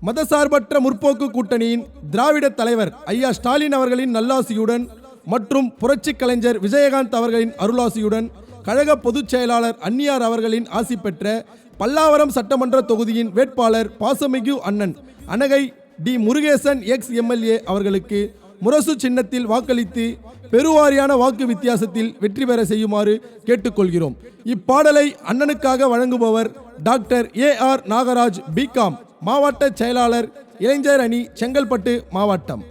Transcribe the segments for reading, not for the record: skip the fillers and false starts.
மதசார்பற்ற முற்போக்கு கூட்டணியின் திராவிட தலைவர் ஐயா ஸ்டாலின் அவர்களின் நல்லாசியுடன் மற்றும் புரட்சி கலைஞர் விஜயகாந்த் அவர்களின் அருளாசியுடன் கழக பொதுச் செயலாளர் அன்னியார் அவர்களின் ஆசி பெற்ற பல்லாவரம் சட்டமன்ற தொகுதியின் வேட்பாளர் பாசமிகு அண்ணன் Anakai D Murugesan ex MLA அவர்களுக்கு முரசு சின்னத்தில் வாக்களித்து பெருவாரியான வாக்கு வித்தியாசத்தில் வெற்றி பெற செய்யுமாறு கேட்டுக்கொள்கிறோம். இப்பாடலை அண்ணனுக்காக வழங்குபவர் டாக்டர் AR நாகராஜ் பிகாம், மாவட்ட செயலாளர், இளைஞர் அணி, செங்கல்பட்டு மாவட்டம்.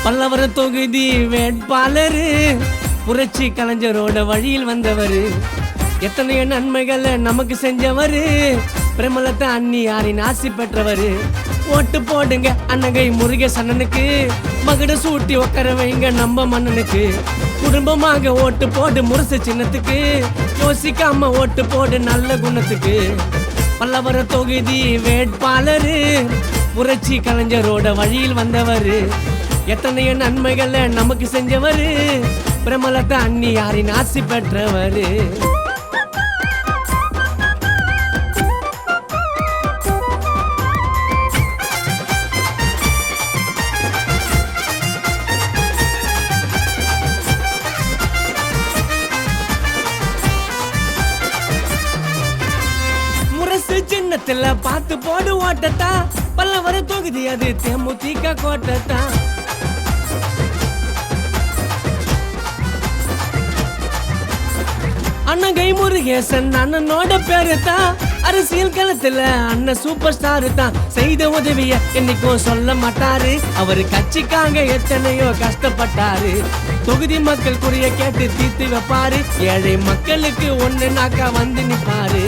பல்லவரம் தொகுதி வேட்பாளர் புரட்சி கலைஞரோட வழியில் வந்தவர், எத்தனையோ நன்மைகளை நமக்கு செஞ்சவர், பிரமலத்தை அன்னியாரின் ஆசி பெற்றவர். ஓட்டு போடுங்க அன்னகை முருகேசனுக்கு, மகுட சூட்டி உட்கார வைங்க நம்ம மன்னனுக்கு. குடும்பமாக ஓட்டு போடு முரசு சின்னத்துக்கு, யோசிக்காம ஓட்டு போடு நல்ல குணத்துக்கு. பல்லவரம் தொகுதி வேட்பாளர் புரட்சி கலைஞரோட வழியில் வந்தவர், எத்தனையோ நன்மைகளை நமக்கு செஞ்சவர், பிரமலத்தை அன்னியாரின் ஆசி பெற்றவர். முரசு சின்னத்துல பார்த்து போடு ஓட்டத்தா, பல்லவரம் தொகுதி அது தேமுதிக கோட்டத்தா. அன்னகை முருகேசன் அண்ணனோட பேரு தான், அரசியல் களத்துல அண்ணன் சூப்பர் ஸ்டாரு தான். செய்த உதவிய என்னைக்கும் சொல்ல மாட்டாரு, அவரு கட்சிக்காக எத்தனையோ கஷ்டப்பட்டாரு. தொகுதி மக்கள் குறிய கேட்டு தீர்த்து வைப்பாரு, ஏழை மக்களுக்கு ஒண்ணு நாக்கா வந்து நிப்பாரு.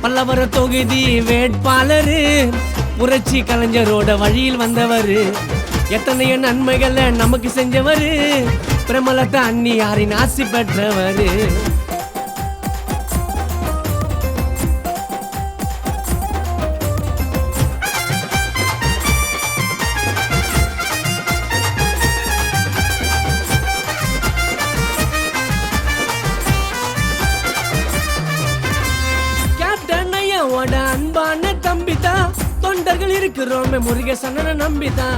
பல்லவரம் தொகுதி வேட்பாளர் புரட்சி கலைஞரோட வழியில் வந்தவர், எத்தனையோ நன்மைகளை நமக்கு செஞ்சவர், பிரமலத்தை அன்னியாரின் ஆசி பெற்றவர். அன்பான தம்பிதா, தொண்டர்கள் இருக்கிறோமே முருகேசன நம்பிதா.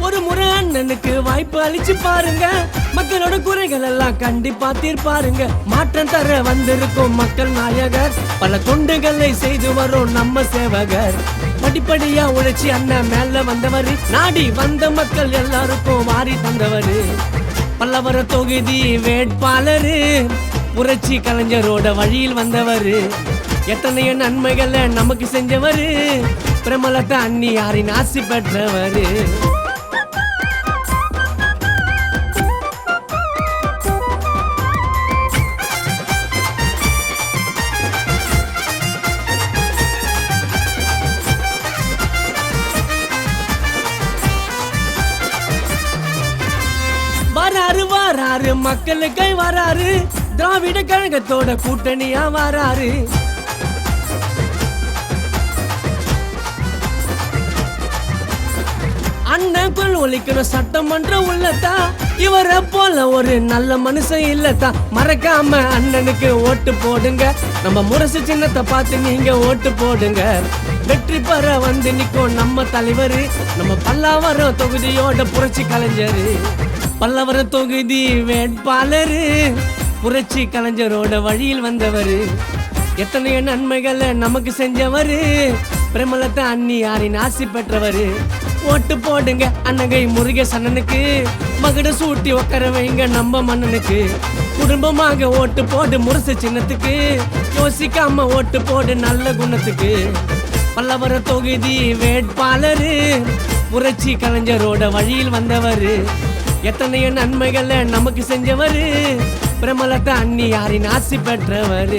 ஒரு முறை அண்ணனுக்கு வாய்ப்பு அளிச்சு பாருங்க, மக்களோட குறைகள் எல்லாம் கண்டிப்பா தீர்ப்பாருங்க. மாற்றம் தர வந்திருக்கும் மக்கள் நாயகர், பல தொண்டுகளை செய்து வரும் நம்ம சேவகர். படிப்படியா உழைச்சி அண்ணன் மேல வந்தவர், நாடி வந்த மக்கள் எல்லாருக்கும் வாரி தந்தவர். பல்லவரம் தொகுதி வேட்பாளர் புரட்சி கலைஞரோட வழியில் வந்தவர், எத்தனையோ நன்மைகளை நமக்கு செஞ்சவர், பிரமலத்தை அன்னியாரின் ஆசி பெற்றவர். வராரு மக்களுக்கு வராரு, திராவிட கழகத்தோட கூட்டணியா வராரு. அண்ணன் குரல் ஒலிக்கணும் சட்டமன்ற உள்ளத்தா, இவரை போல ஒரு நல்ல மனுஷன் இல்லத்தா. மறக்காம அண்ணனுக்கு ஓட்டு போடுங்க, நம்ம முரசு சின்னத்தை பார்த்து நீங்க ஓட்டு போடுங்க. வெற்றி பெற வந்து நிற்கும் நம்ம தலைவர், நம்ம பல்லாவரம் தொகுதியோட புரட்சி கலைஞர். பல்லவரம் தொகுதி வேட்பாளர் புரட்சி கலைஞரோட வழியில் வந்தவர், எத்தனையோ நன்மைகளை நமக்கு செஞ்சவர், பிரமலத்தை அன்னியாரின் ஆசி பெற்றவர். ஓட்டு போடுங்க அன்னகை முருகேசனுக்கு, மகுட சூட்டி உட்கார வைங்க நம்ம மன்னனுக்கு. குடும்பமாக ஓட்டு போடு முரசு சின்னத்துக்கு, யோசிக்காம ஓட்டு போடு நல்ல குணத்துக்கு. பல்லவரம் தொகுதி வேட்பாளர் புரட்சி கலைஞரோட வழியில் வந்தவர், எத்தனையோ நன்மைகளை நமக்கு செஞ்சவர், பிரமலத்தை அன்னியாரின் ஆசி பெற்றவர்.